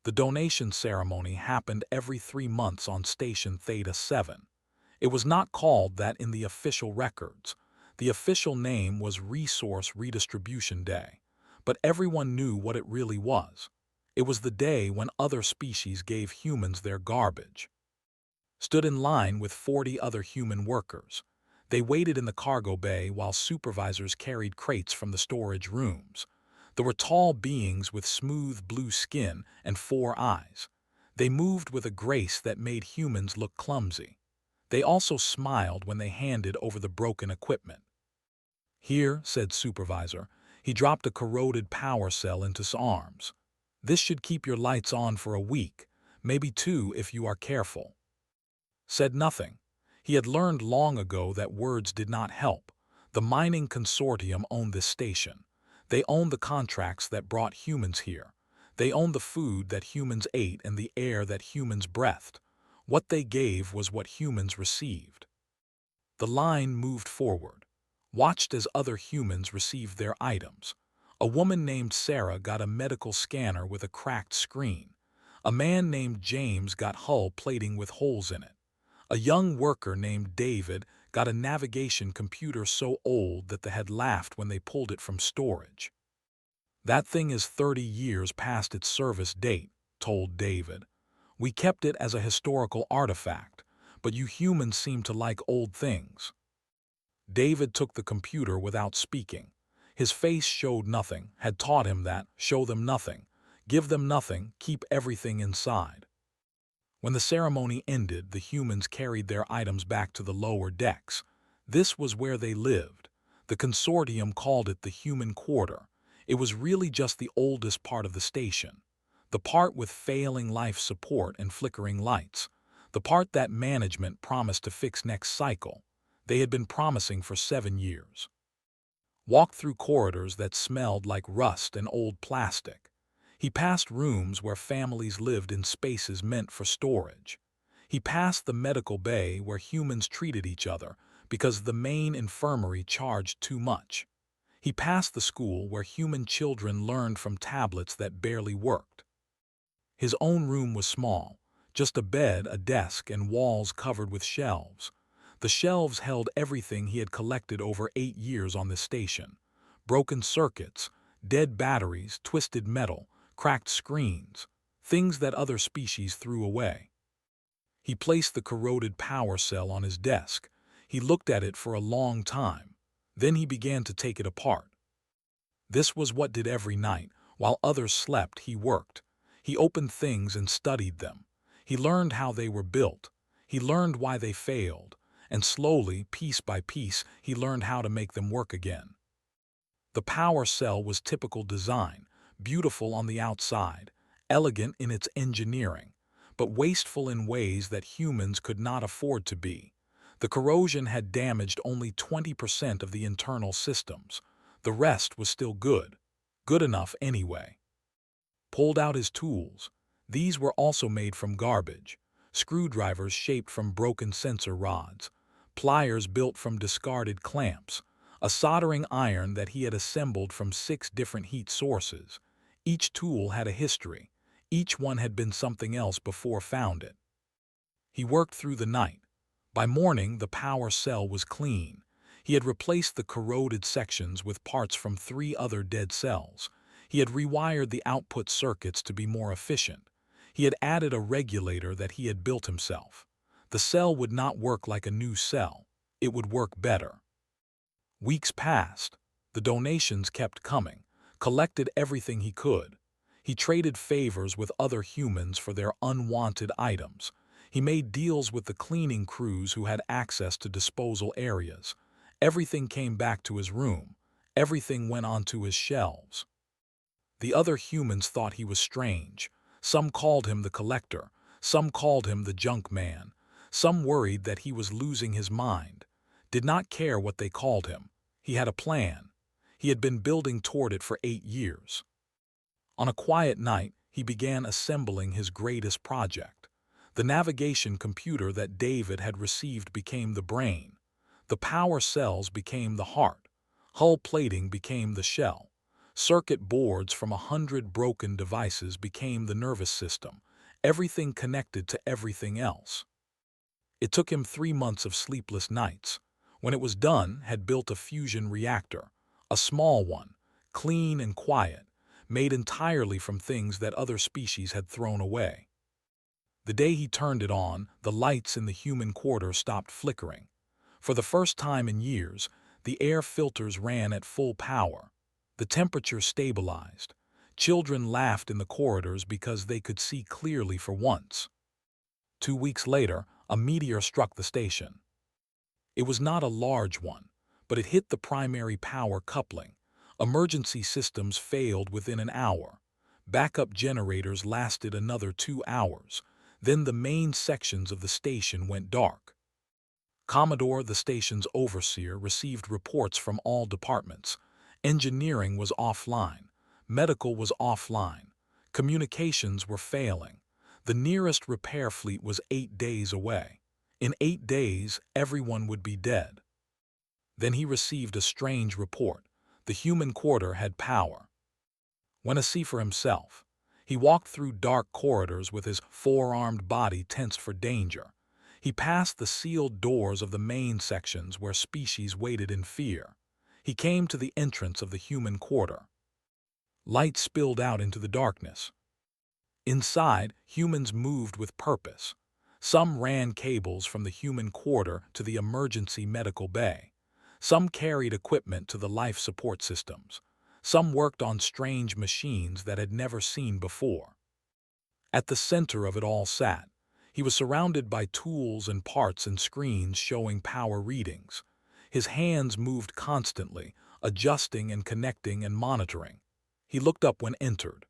The donation ceremony happened every 3 months on Station Theta 7. It was not called that in the official records. The official name was Resource Redistribution Day, but everyone knew what it really was. It was the day when other species gave humans their garbage. Stood in line with 40 other human workers. They waited in the cargo bay while supervisors carried crates from the storage rooms. There were tall beings with smooth blue skin and 4 eyes. They moved with a grace that made humans look clumsy. They also smiled when they handed over the broken equipment. "Here," said supervisor. He dropped a corroded power cell into his arms. "This should keep your lights on for a week, maybe 2 if you are careful." Said nothing. He had learned long ago that words did not help. The mining consortium owned this station. They owned the contracts that brought humans here. They owned the food that humans ate and the air that humans breathed. What they gave was what humans received. The line moved forward, watched as other humans received their items. A woman named Sarah got a medical scanner with a cracked screen. A man named James got hull plating with holes in it. A young worker named David got a navigation computer so old that they had laughed when they pulled it from storage. "That thing is 30 years past its service date," told David. "We kept it as a historical artifact, but you humans seem to like old things." David took the computer without speaking. His face showed nothing, had taught him that, show them nothing, give them nothing, keep everything inside. When the ceremony ended, the humans carried their items back to the lower decks. This was where they lived. The consortium called it the human quarter. It was really just the oldest part of the station. The part with failing life support and flickering lights. The part that management promised to fix next cycle. They had been promising for 7 years. Walked through corridors that smelled like rust and old plastic. He passed rooms where families lived in spaces meant for storage. He passed the medical bay where humans treated each other because the main infirmary charged too much. He passed the school where human children learned from tablets that barely worked. His own room was small, just a bed, a desk, and walls covered with shelves. The shelves held everything he had collected over 8 years on the station. Broken circuits, dead batteries, twisted metal, cracked screens, things that other species threw away. He placed the corroded power cell on his desk. He looked at it for a long time. Then he began to take it apart. This was what did every night. While others slept, he worked. He opened things and studied them. He learned how they were built. He learned why they failed. And slowly, piece by piece, he learned how to make them work again. The power cell was typical design. Beautiful on the outside, elegant in its engineering, but wasteful in ways that humans could not afford to be. The corrosion had damaged only 20% of the internal systems. The rest was still good. Good enough anyway. Pulled out his tools. These were also made from garbage. Screwdrivers shaped from broken sensor rods. Pliers built from discarded clamps. A soldering iron that he had assembled from 6 different heat sources. Each tool had a history. Each one had been something else before found it. He worked through the night. By morning, the power cell was clean. He had replaced the corroded sections with parts from 3 other dead cells. He had rewired the output circuits to be more efficient. He had added a regulator that he had built himself. The cell would not work like a new cell. It would work better. Weeks passed. The donations kept coming. Collected everything he could. He traded favors with other humans for their unwanted items. He made deals with the cleaning crews who had access to disposal areas. Everything came back to his room. Everything went onto his shelves. The other humans thought he was strange. Some called him the collector. Some called him the junk man. Some worried that he was losing his mind. Did not care what they called him. He had a plan. He had been building toward it for 8 years. On a quiet night, he began assembling his greatest project. The navigation computer that David had received became the brain. The power cells became the heart. Hull plating became the shell. Circuit boards from 100 broken devices became the nervous system, everything connected to everything else. It took him 3 months of sleepless nights. When it was done, had built a fusion reactor, a small one, clean and quiet, made entirely from things that other species had thrown away. The day he turned it on, the lights in the human quarter stopped flickering. For the first time in years, the air filters ran at full power. The temperature stabilized. Children laughed in the corridors because they could see clearly for once. 2 weeks later, a meteor struck the station. It was not a large one, but it hit the primary power coupling. Emergency systems failed within an hour. Backup generators lasted another 2 hours. Then the main sections of the station went dark. Commodore, the station's overseer, received reports from all departments. Engineering was offline. Medical was offline. Communications were failing. The nearest repair fleet was 8 days away. In 8 days, everyone would be dead. Then he received a strange report. The human quarter had power. Went to see for himself. He walked through dark corridors with his four-armed body tensed for danger. He passed the sealed doors of the main sections where species waited in fear. He came to the entrance of the human quarter. Light spilled out into the darkness. Inside, humans moved with purpose. Some ran cables from the human quarter to the emergency medical bay. Some carried equipment to the life support systems. Some worked on strange machines that had never seen before. At the center of it all sat. He was surrounded by tools and parts and screens showing power readings. His hands moved constantly, adjusting and connecting and monitoring. He looked up when entered.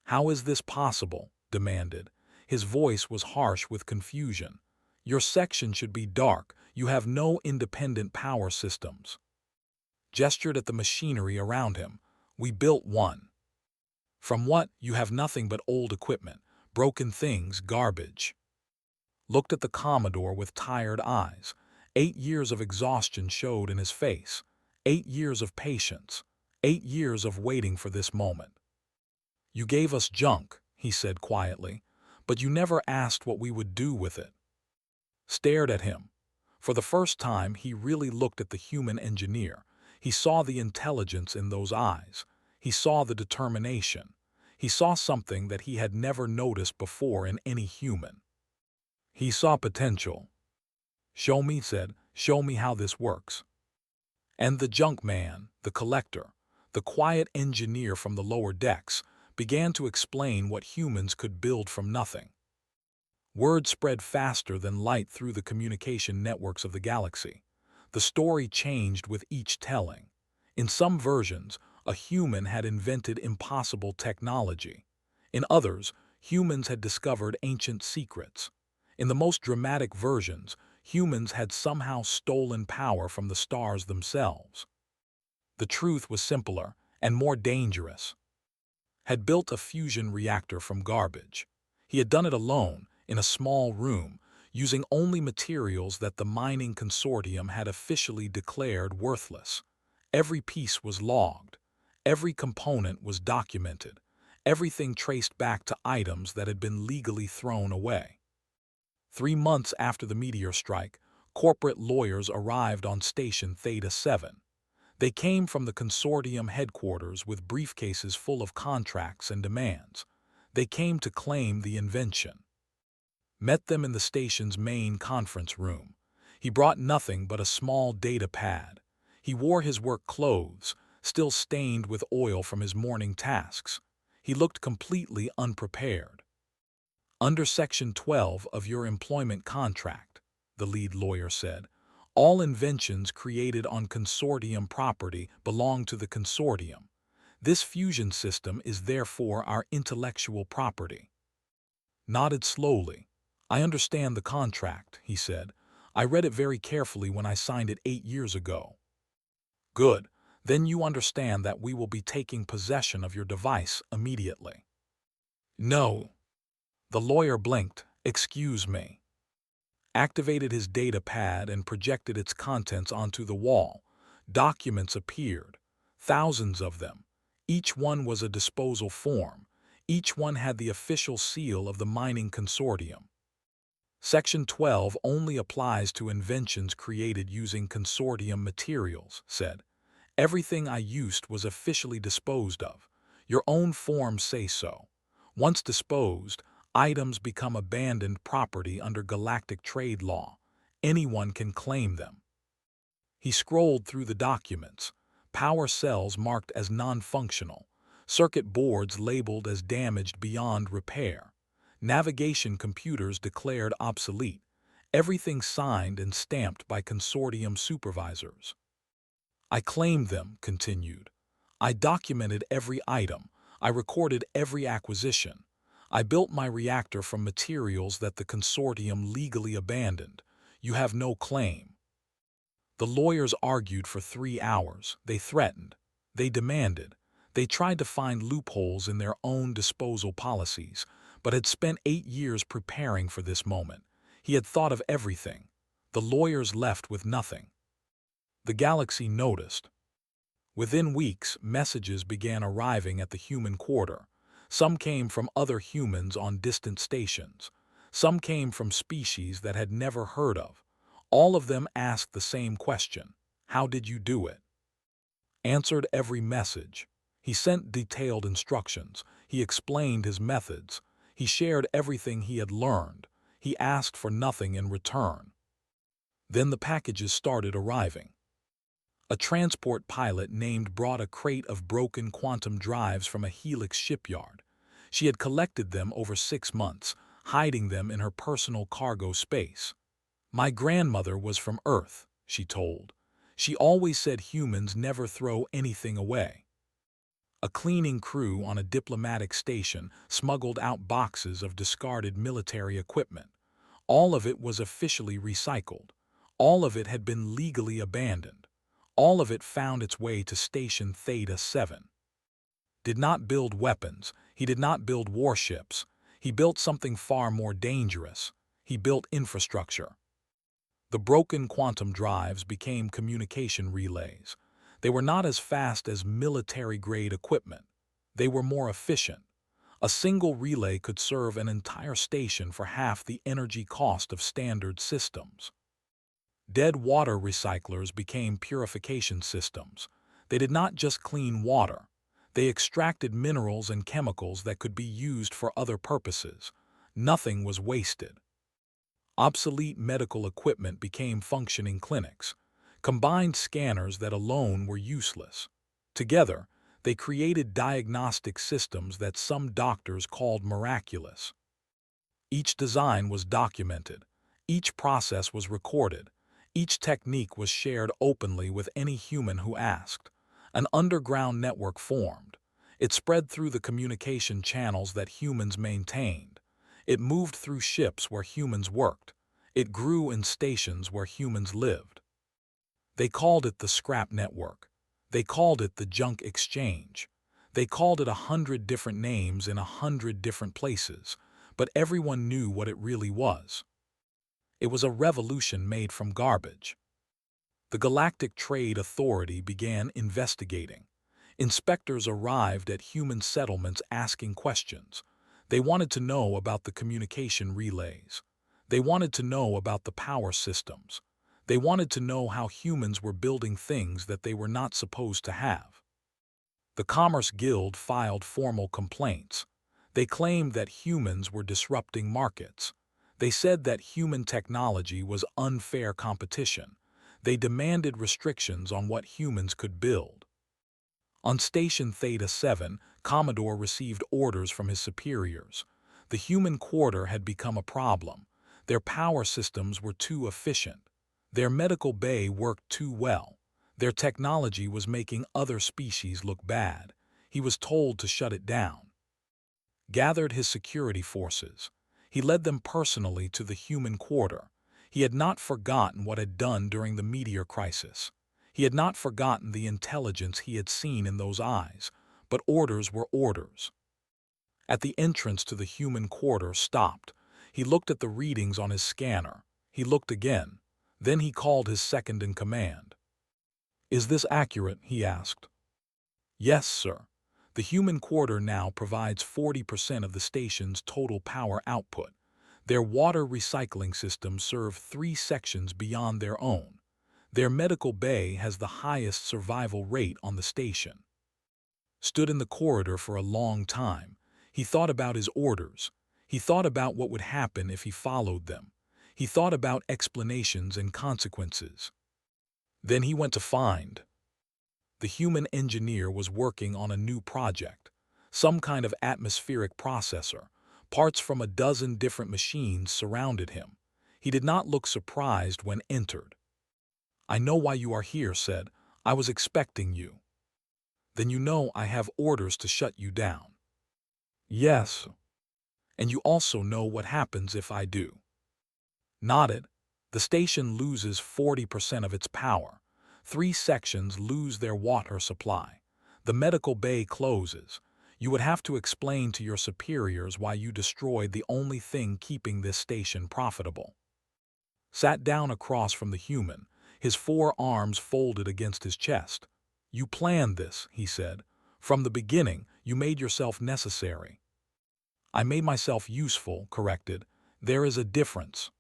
"How is this possible?" demanded. His voice was harsh with confusion. "Your section should be dark. You have no independent power systems." Gestured at the machinery around him. "We built one." "From what? You have nothing but old equipment, broken things, garbage." Looked at the Commodore with tired eyes. 8 years of exhaustion showed in his face. 8 years of patience. 8 years of waiting for this moment. "You gave us junk," he said quietly, "but you never asked what we would do with it." Stared at him. For the first time, he really looked at the human engineer. He saw the intelligence in those eyes. He saw the determination. He saw something that he had never noticed before in any human. He saw potential. "Show me," said, "show me how this works." And the junk man, the collector, the quiet engineer from the lower decks, began to explain what humans could build from nothing. Word spread faster than light through the communication networks of the galaxy. The story changed with each telling. In some versions, a human had invented impossible technology. In others, humans had discovered ancient secrets. In the most dramatic versions, humans had somehow stolen power from the stars themselves. The truth was simpler and more dangerous. Had built a fusion reactor from garbage. He had done it alone, in a small room, using only materials that the mining consortium had officially declared worthless. Every piece was logged. Every component was documented. Everything traced back to items that had been legally thrown away. 3 months after the meteor strike, corporate lawyers arrived on Station Theta 7. They came from the consortium headquarters with briefcases full of contracts and demands. They came to claim the invention. Met them in the station's main conference room. He brought nothing but a small data pad. He wore his work clothes, still stained with oil from his morning tasks. He looked completely unprepared. "Under Section 12 of your employment contract," the lead lawyer said, "all inventions created on consortium property belong to the consortium. This fusion system is therefore our intellectual property." Nodded slowly. "I understand the contract," he said. "I read it very carefully when I signed it 8 years ago." "Good. Then you understand that we will be taking possession of your device immediately." "No." The lawyer blinked. "Excuse me." Activated his data pad and projected its contents onto the wall. Documents appeared. Thousands of them. Each one was a disposal form. Each one had the official seal of the mining consortium. Section 12 only applies to inventions created using consortium materials, said. Everything I used was officially disposed of. Your own forms say so. Once disposed, items become abandoned property under galactic trade law. Anyone can claim them. He scrolled through the documents. Power cells marked as non-functional. Circuit boards labeled as damaged beyond repair. Navigation computers declared obsolete. Everything signed and stamped by consortium supervisors. I claimed them, continued. I documented every item. I recorded every acquisition. I built my reactor from materials that the consortium legally abandoned. You have no claim. The lawyers argued for 3 hours. They threatened. They demanded. They tried to find loopholes in their own disposal policies, but had spent 8 years preparing for this moment. He had thought of everything. The lawyers left with nothing. The galaxy noticed. Within weeks, messages began arriving at the human quarter. Some came from other humans on distant stations. Some came from species that had never heard of. All of them asked the same question: how did you do it? Answered every message. He sent detailed instructions. He explained his methods. He shared everything he had learned. He asked for nothing in return. Then the packages started arriving. A transport pilot named brought a crate of broken quantum drives from a Helix shipyard. She had collected them over 6 months, hiding them in her personal cargo space. My grandmother was from Earth, she told. She always said humans never throw anything away. A cleaning crew on a diplomatic station smuggled out boxes of discarded military equipment. All of it was officially recycled. All of it had been legally abandoned. All of it found its way to Station Theta 7. Did not build weapons. He did not build warships. He built something far more dangerous. He built infrastructure. The broken quantum drives became communication relays. They were not as fast as military-grade equipment. They were more efficient. A single relay could serve an entire station for half the energy cost of standard systems. Dead water recyclers became purification systems. They did not just clean water. They extracted minerals and chemicals that could be used for other purposes. Nothing was wasted. Obsolete medical equipment became functioning clinics. Combined scanners that alone were useless. Together, they created diagnostic systems that some doctors called miraculous. Each design was documented. Each process was recorded. Each technique was shared openly with any human who asked. An underground network formed. It spread through the communication channels that humans maintained. It moved through ships where humans worked. It grew in stations where humans lived. They called it the scrap network. They called it the junk exchange. They called it 100 different names in 100 different places, but everyone knew what it really was. It was a revolution made from garbage. The Galactic Trade Authority began investigating. Inspectors arrived at human settlements asking questions. They wanted to know about the communication relays. They wanted to know about the power systems. They wanted to know how humans were building things that they were not supposed to have. The Commerce Guild filed formal complaints. They claimed that humans were disrupting markets. They said that human technology was unfair competition. They demanded restrictions on what humans could build. On Station Theta 7, Commodore received orders from his superiors. The human quarter had become a problem. Their power systems were too efficient. Their medical bay worked too well. Their technology was making other species look bad. He was told to shut it down. Gathered his security forces. He led them personally to the human quarter. He had not forgotten what had done during the meteor crisis. He had not forgotten the intelligence he had seen in those eyes, but orders were orders. At the entrance to the human quarter stopped. He looked at the readings on his scanner. He looked again. Then he called his second-in-command. "Is this accurate?" he asked. "Yes, sir." The human quarter now provides 40% of the station's total power output. Their water recycling systems serve 3 sections beyond their own. Their medical bay has the highest survival rate on the station. Stood in the corridor for a long time. He thought about his orders. He thought about what would happen if he followed them. He thought about explanations and consequences. Then he went to find. The human engineer was working on a new project, some kind of atmospheric processor. Parts from a dozen different machines surrounded him. He did not look surprised when entered. "I know why you are here," said. "I was expecting you." "Then you know I have orders to shut you down." "Yes." "And you also know what happens if I do." Nodded. "The station loses 40% of its power. 3 sections lose their water supply. The medical bay closes. You would have to explain to your superiors why you destroyed the only thing keeping this station profitable." Sat down across from the human, his 4 arms folded against his chest. "You planned this," he said. "From the beginning, you made yourself necessary." "I made myself useful," corrected. "There is a difference."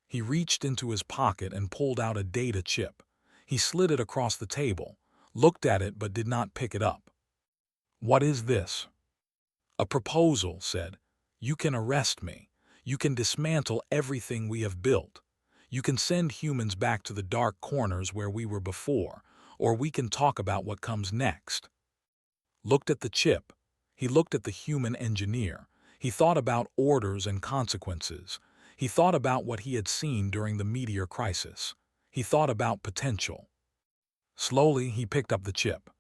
He reached into his pocket and pulled out a data chip. He slid it across the table, looked at it but did not pick it up. "What is this?" "A proposal," said. "You can arrest me. You can dismantle everything we have built. You can send humans back to the dark corners where we were before, or we can talk about what comes next." Looked at the chip. He looked at the human engineer. He thought about orders and consequences. He thought about what he had seen during the meteor crisis. He thought about potential. Slowly, he picked up the chip.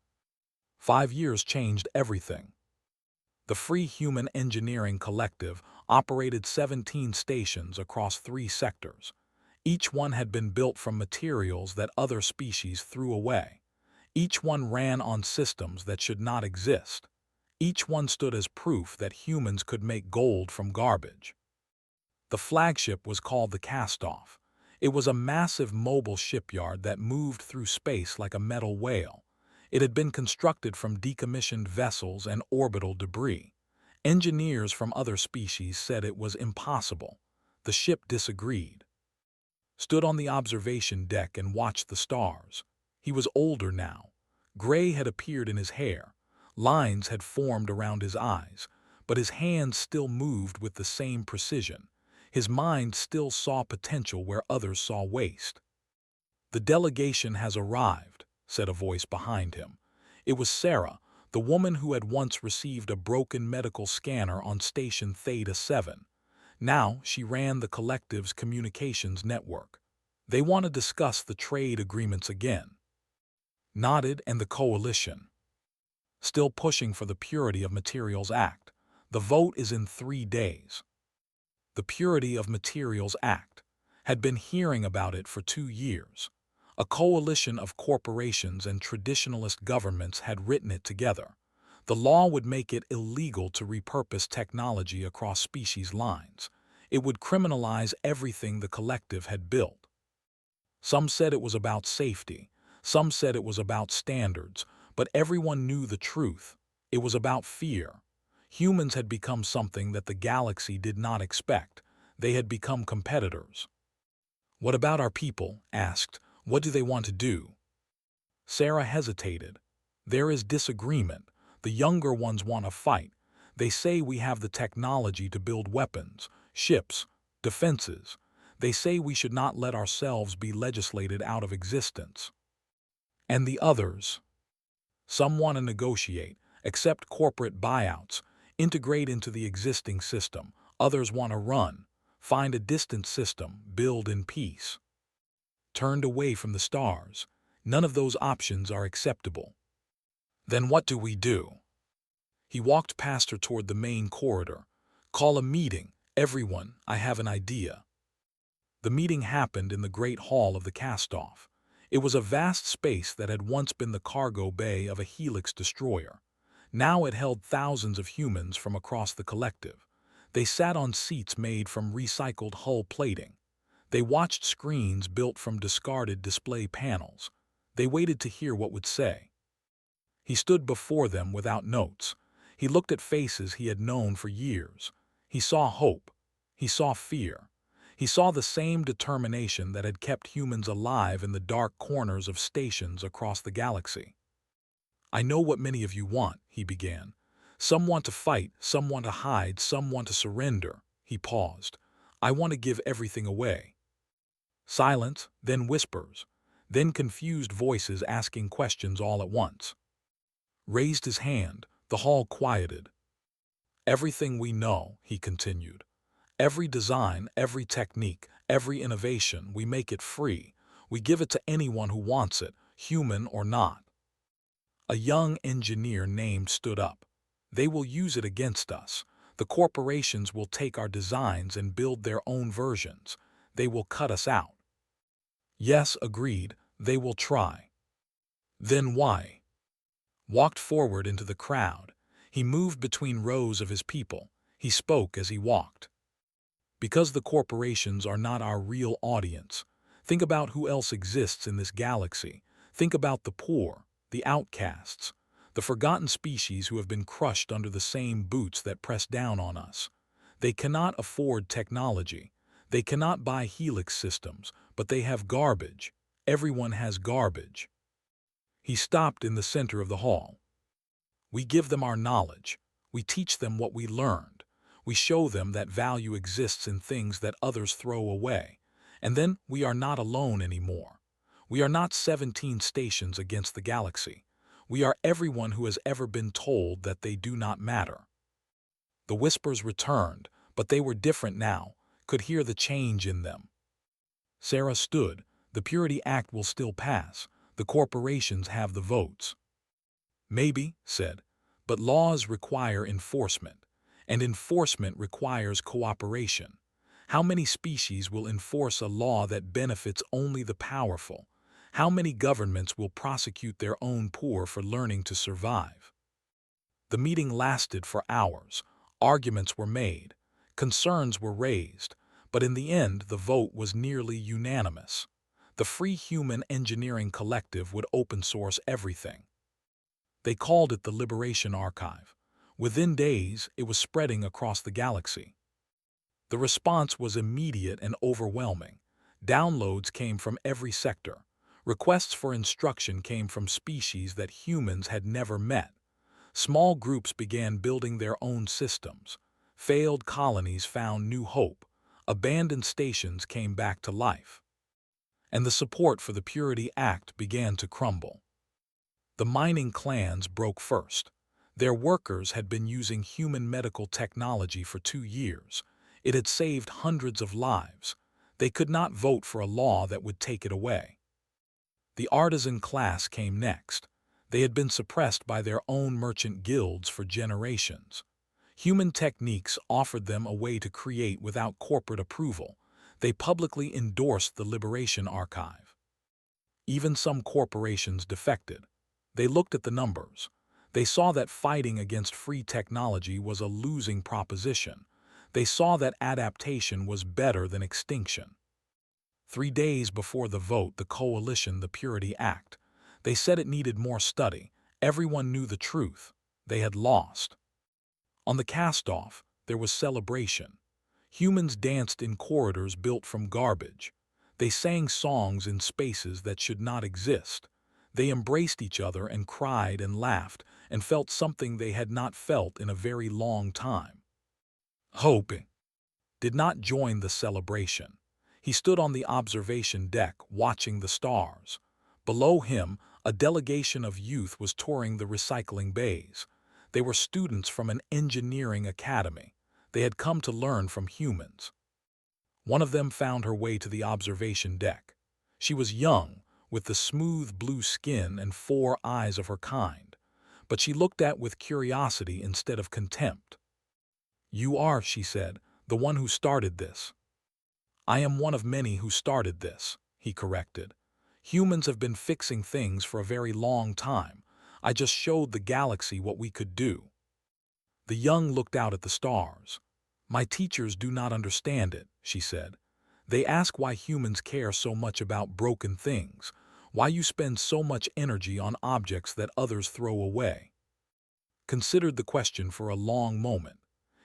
5 years changed everything. The Free Human Engineering Collective operated 17 stations across 3 sectors. Each one had been built from materials that other species threw away. Each one ran on systems that should not exist. Each one stood as proof that humans could make gold from garbage. The flagship was called the Castoff. It was a massive mobile shipyard that moved through space like a metal whale. It had been constructed from decommissioned vessels and orbital debris. Engineers from other species said it was impossible. The ship disagreed. Stood on the observation deck and watched the stars. He was older now. Gray had appeared in his hair. Lines had formed around his eyes, but his hands still moved with the same precision. His mind still saw potential where others saw waste. "The delegation has arrived," said a voice behind him. It was Sarah, the woman who had once received a broken medical scanner on Station Theta 7. Now she ran the collective's communications network. "They want to discuss the trade agreements again." Nodded. "And the coalition." "Still pushing for the Purity of Materials Act. The vote is in 3 days." The Purity of Materials Act. Had been hearing about it for 2 years. A coalition of corporations and traditionalist governments had written it together. The law would make it illegal to repurpose technology across species lines. It would criminalize everything the collective had built. Some said it was about safety. Some said it was about standards. But everyone knew the truth. It was about fear. Humans had become something that the galaxy did not expect. They had become competitors. "What about our people?" asked. "What do they want to do?" Sarah hesitated. "There is disagreement. The younger ones want to fight. They say we have the technology to build weapons, ships, defenses. They say we should not let ourselves be legislated out of existence." "And the others?" "Some want to negotiate, accept corporate buyouts, integrate into the existing system. Others want to run, find a distant system, build in peace." Turned away from the stars. "None of those options are acceptable." "Then what do we do?" He walked past her toward the main corridor. "Call a meeting. Everyone, I have an idea." The meeting happened in the great hall of the Castoff. It was a vast space that had once been the cargo bay of a Helix destroyer. Now it held thousands of humans from across the collective. They sat on seats made from recycled hull plating. They watched screens built from discarded display panels. They waited to hear what would say. He stood before them without notes. He looked at faces he had known for years. He saw hope. He saw fear. He saw the same determination that had kept humans alive in the dark corners of stations across the galaxy. "I know what many of you want," he began. "Some want to fight, some want to hide, some want to surrender." He paused. "I want to give everything away." Silence, then whispers, then confused voices asking questions all at once. Raised his hand, the hall quieted. "Everything we know," he continued. "Every design, every technique, every innovation, we make it free. We give it to anyone who wants it, human or not." A young engineer named stood up. "They will use it against us. The corporations will take our designs and build their own versions. They will cut us out." "Yes," agreed, "they will try." "Then why?" Walked forward into the crowd. He moved between rows of his people. He spoke as he walked. "Because the corporations are not our real audience. Think about who else exists in this galaxy. Think about the poor, the outcasts, the forgotten species who have been crushed under the same boots that press down on us. They cannot afford technology. They cannot buy helix systems, but they have garbage. Everyone has garbage." He stopped in the center of the hall. "We give them our knowledge. We teach them what we learned. We show them that value exists in things that others throw away. And then we are not alone anymore. We are not 17 stations against the galaxy. We are everyone who has ever been told that they do not matter." The whispers returned, but they were different now, could hear the change in them. Sarah stood. "The Purity Act will still pass. The corporations have the votes." "Maybe," said, "but laws require enforcement, and enforcement requires cooperation. How many species will enforce a law that benefits only the powerful? How many governments will prosecute their own poor for learning to survive?" The meeting lasted for hours. Arguments were made. Concerns were raised. But in the end, the vote was nearly unanimous. The Free Human Engineering Collective would open source everything. They called it the Liberation Archive. Within days, it was spreading across the galaxy. The response was immediate and overwhelming. Downloads came from every sector. Requests for instruction came from species that humans had never met. Small groups began building their own systems. Failed colonies found new hope. Abandoned stations came back to life. And the support for the Purity Act began to crumble. The mining clans broke first. Their workers had been using human medical technology for 2 years. It had saved hundreds of lives. They could not vote for a law that would take it away. The artisan class came next. They had been suppressed by their own merchant guilds for generations. Human techniques offered them a way to create without corporate approval. They publicly endorsed the Liberation Archive. Even some corporations defected. They looked at the numbers. They saw that fighting against free technology was a losing proposition. They saw that adaptation was better than extinction. 3 days before the vote, the coalition, the Purity Act, they said it needed more study. Everyone knew the truth. They had lost. On the cast-off, there was celebration. Humans danced in corridors built from garbage. They sang songs in spaces that should not exist. They embraced each other and cried and laughed and felt something they had not felt in a very long time. Hope did not join the celebration. He stood on the observation deck watching the stars. Below him, a delegation of youth was touring the recycling bays. They were students from an engineering academy. They had come to learn from humans. One of them found her way to the observation deck. She was young, with the smooth blue skin and 4 eyes of her kind, but she looked at with curiosity instead of contempt. "You are," she said, "the one who started this." "I am one of many who started this," he corrected. "Humans have been fixing things for a very long time. I just showed the galaxy what we could do." The young looked out at the stars. "My teachers do not understand it," she said. "They ask why humans care so much about broken things. Why you spend so much energy on objects that others throw away? Considered the question for a long moment.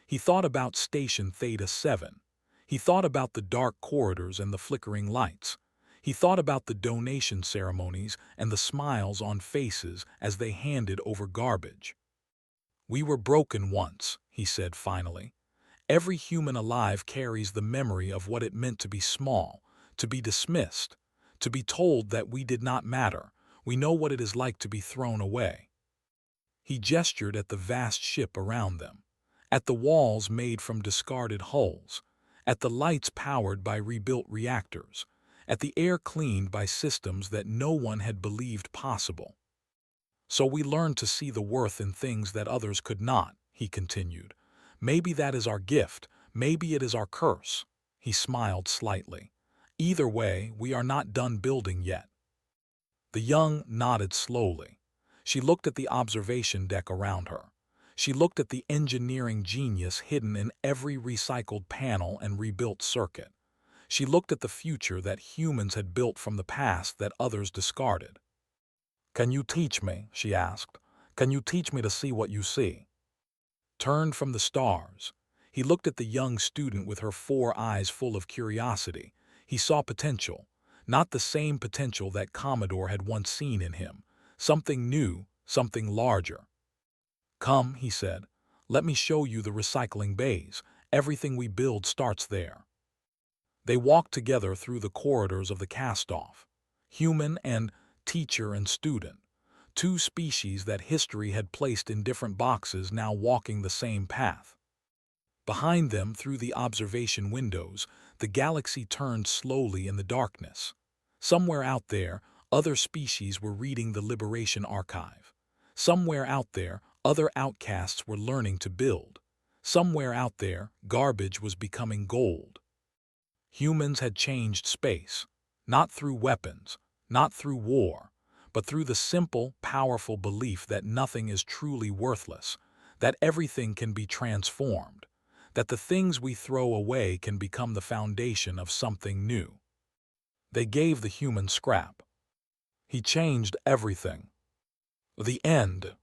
He thought about Station Theta 7. He thought about the dark corridors and the flickering lights. He thought about the donation ceremonies and the smiles on faces as they handed over garbage. "We were broken once," he said finally. "Every human alive carries the memory of what it meant to be small, to be dismissed, to be told that we did not matter. We know what it is like to be thrown away." He gestured at the vast ship around them, at the walls made from discarded hulls, at the lights powered by rebuilt reactors, at the air cleaned by systems that no one had believed possible. "So we learned to see the worth in things that others could not," he continued. "Maybe that is our gift, maybe it is our curse." He smiled slightly. "Either way, we are not done building yet." The young nodded slowly. She looked at the observation deck around her. She looked at the engineering genius hidden in every recycled panel and rebuilt circuit. She looked at the future that humans had built from the past that others discarded. "Can you teach me?" she asked. "Can you teach me to see what you see?" Turned from the stars, he looked at the young student with her 4 eyes full of curiosity. He saw potential, not the same potential that Commodore had once seen in him. Something new, something larger. "Come," he said. "Let me show you the recycling bays. Everything we build starts there." They walked together through the corridors of the cast-off. Human and teacher and student. 2 species that history had placed in different boxes now walking the same path. Behind them, through the observation windows, the galaxy turned slowly in the darkness. Somewhere out there, other species were reading the Liberation Archive. Somewhere out there, other outcasts were learning to build. Somewhere out there, garbage was becoming gold. Humans had changed space, not through weapons, not through war, but through the simple, powerful belief that nothing is truly worthless, that everything can be transformed, that the things we throw away can become the foundation of something new. They gave the human scrap. He changed everything. The end.